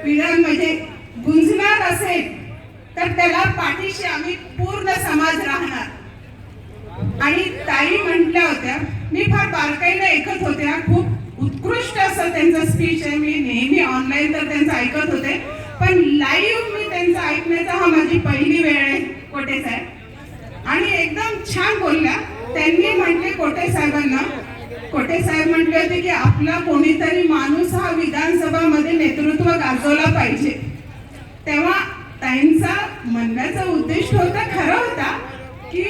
पिढ्यांमध्ये गुंजणार असेल तर त्याला पाठीशी आम्ही पूर्ण समाज राहणार. आणि ताई म्हटल्या होत्या, मी फार बारकाईने ऐकत होते, खूप उत्कृष्ट असं त्यांचं स्पीच आहे. मी नेहमी ऑनलाईन तर त्यांचं ऐकत होते, पण लाईव्ह मी त्यांचं ऐकण्याचा हा माझी पहिली वेळ आहे कोटे साहेब. आणि एकदम छान बोलल्या. त्यांनी म्हटले कोटे साहेबांना, कोटे साहेब म्हटले होते की आपला कोणीतरी माणूस हा विधानसभामध्ये नेतृत्व गाजवला पाहिजे. तेव्हा ताईंचा म्हणण्याचा उद्देश होता, खरा होता की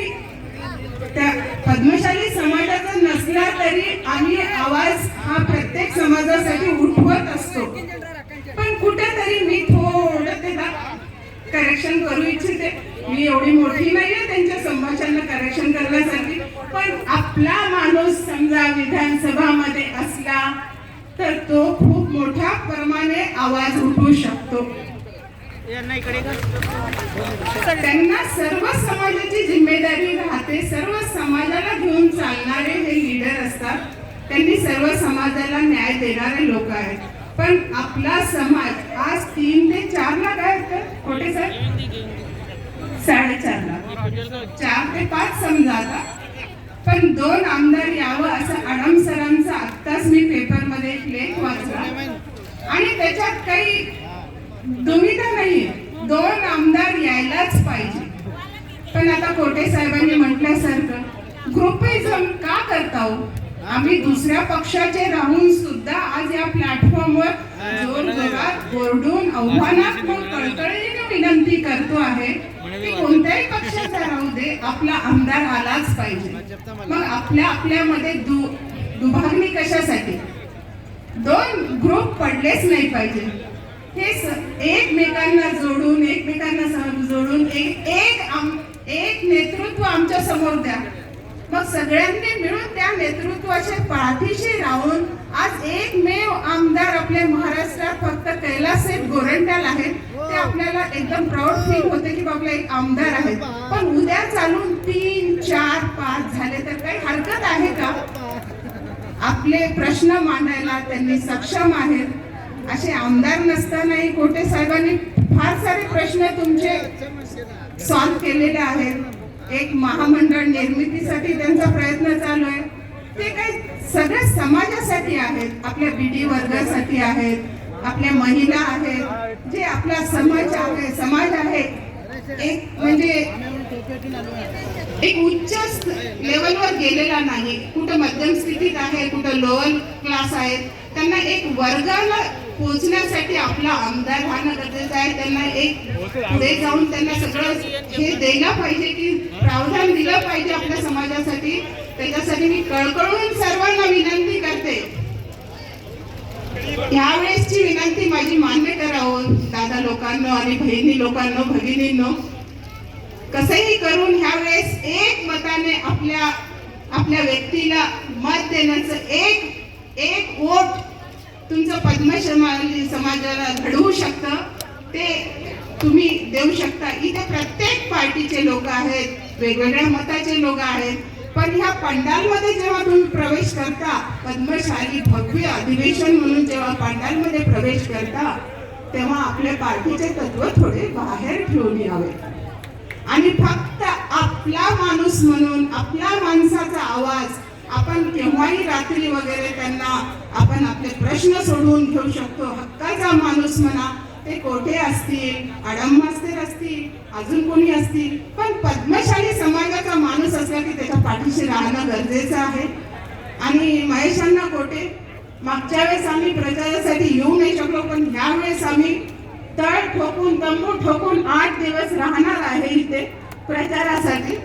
त्या पद्मशाली समाजाचा नसला तरी आम्ही आवाज हा प्रत्येक समाजासाठी उठवत असतो. पण कुठेतरी मी थोडं त्याला करेक्शन करू इच्छिते. मी एवढी मोठी नाहीये त्यांच्या संभाषणाला करेक्शन करण्यासाठी, पण आपला माणूस समजा विधानसभामध्ये असला तर तो खूप मोठ्या प्रमाणे आवाज उठवू शकतो. त्यांना सर्व समाजाची जिम्मेदारी राहते. सर्व समाजाला घेऊन चालणारे हे लीडर असतात. त्यांनी सर्व समाजाला न्याय देणारे लोक आहेत. पण आपला समाज आज 3 ते 4 ला काय होतं कोटे सर, 4:30 ला 4 ते 5 समजा आता. पण 2 आमदार यावं असं आडम सरांचा आत्ताच मी पेपरमध्ये एक लेख वाचला आणि त्याच्यात काही दुविधा नाहीये. 2 आमदार यायलाच पाहिजे. पण आता कोटे साहेबांनी म्हटल्यासारखं ग्रुपिझम का करता हो? आम्ही दुसऱ्या पक्षाचे राहून सुद्धा आज या प्लॅटफॉर्मवर जोरजोरात ओरडून आव्हानात्मक कळकळीने विनंती करतो आहे की कोणत्याही पक्षाचा राहू दे, आपला आमदार आलाच पाहिजे. मग आपल्यामध्ये दुभागणी कशासाठी? 2 ग्रुप पडलेच नाही पाहिजे. हे एकमेकांना जोडून, एकमेकांना जोडून एक नेतृत्व आमच्या समोर द्या. मग सगळ्यांनी मिळून त्या नेतृत्वाच्या पाठीशी राहून आज एकमेव आमदार आपल्या महाराष्ट्रात फक्त कैलाससाहेब गोरंट्याल आहेत. ते आपल्याला एकदम प्राऊड फील होते की बाबा एक आमदार आहेत. पण उद्या चालून 3, 4, 5 झाले तर काही हरकत आहे का? आपले प्रश्न मांडायला त्यांनी सक्षम आहेत. असे आमदार नसतानाही कोटे साहेबांनी फार सारे प्रश्न तुमचे सॉल्व्ह केलेले आहेत. एक महामंडळ निर्मितीसाठी त्यांचा प्रयत्न चालू आहे. ते काही सगळ्या समाजासाठी आहेत. आपल्या बीडी वर्गासाठी आहेत, आपल्या महिला आहेत, जे आपला समाज आहे. एक म्हणजे एक उच्च लेवलवर गेलेला नाही, कुठं मध्यम स्थितीत आहे, कुठं लोअर क्लास आहे. त्यांना एक वर्गाला पोहोचण्यासाठी आपला आमदार राहणं गरजेचं आहे. त्यांना एक पुढे जाऊन त्यांना सगळं हे द्यायला पाहिजे की प्रावधान दिलं पाहिजे आपल्या समाजासाठी. त्याच्यासाठी मी कळकळून सर्वांना विनंती करते, यावेळेसची विनंती माझी मान्य करावं दादा लोकांनो आणि बहिणी लोकांनो, भगिनींनो. कसंही करून ह्यावेळेस एक मताने आपल्या व्यक्तीला मत देण्याचं एक वोट तुमचं पद्मशाली समाजाला घडवू शकतं, ते तुम्ही देऊ शकता. इथे प्रत्येक पार्टीचे लोक आहेत, वेगवेगळ्या मताचे लोक आहेत. पण ह्या पंडालमध्ये जेव्हा तुम्ही प्रवेश करता, पद्मशाली भव्य अधिवेशन म्हणून जेव्हा पंडालमध्ये प्रवेश करता, तेव्हा आपल्या पार्टीचे तत्व थोडे बाहेर ठेवून यावे आणि फक्त आपला माणूस म्हणून, आपल्या माणसाचा आवाज आपण केव्हाही रात्री वगैरे त्यांना आपण आपले प्रश्न सोडवून घेऊ शकतो. हक्काचा माणूस म्हणा, ते कोठे असतील, आडम मास्तर असतील, अजून कोणी असतील, पण पद्मशाली समाजाचा माणूस असला की त्याच्या पाठीशी राहणं गरजेचं आहे. आणि महेशांना कोटे, मागच्या वेळेस आम्ही प्रचारासाठी येऊ नाही शकलो, पण ह्या वेळेस आम्ही तळ ठोकून, तंबू ठोकून 8 दिवस राहणार आहे इथे प्रचारासाठी.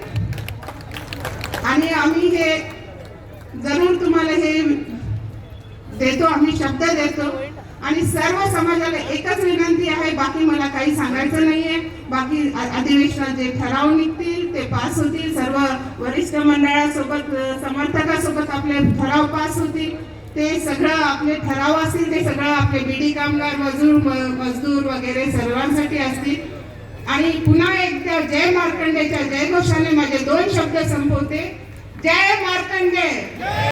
आणि आम्ही हे जरूर तुम्हाला हे देतो, आम्ही शब्द देतो. आणि सर्व समाजाला एकच विनंती आहे, बाकी मला काही सांगायचं नाहीये. बाकी अधिवेशनात जे ठराव निघतील ते पास होतील. सर्व वरिष्ठ मंडळासोबत, समर्थकासोबत आपले ठराव पास होतील. ते सगळं आपले ठराव असतील, ते सगळं आपले बीडी कामगार, मजदूर वगैरे सर्वांसाठी असतील. आणि पुन्हा एकदा जय मार्कंडेच्या जयघोषाने माझे 2 शब्द संपवते. जय मार्कंडे.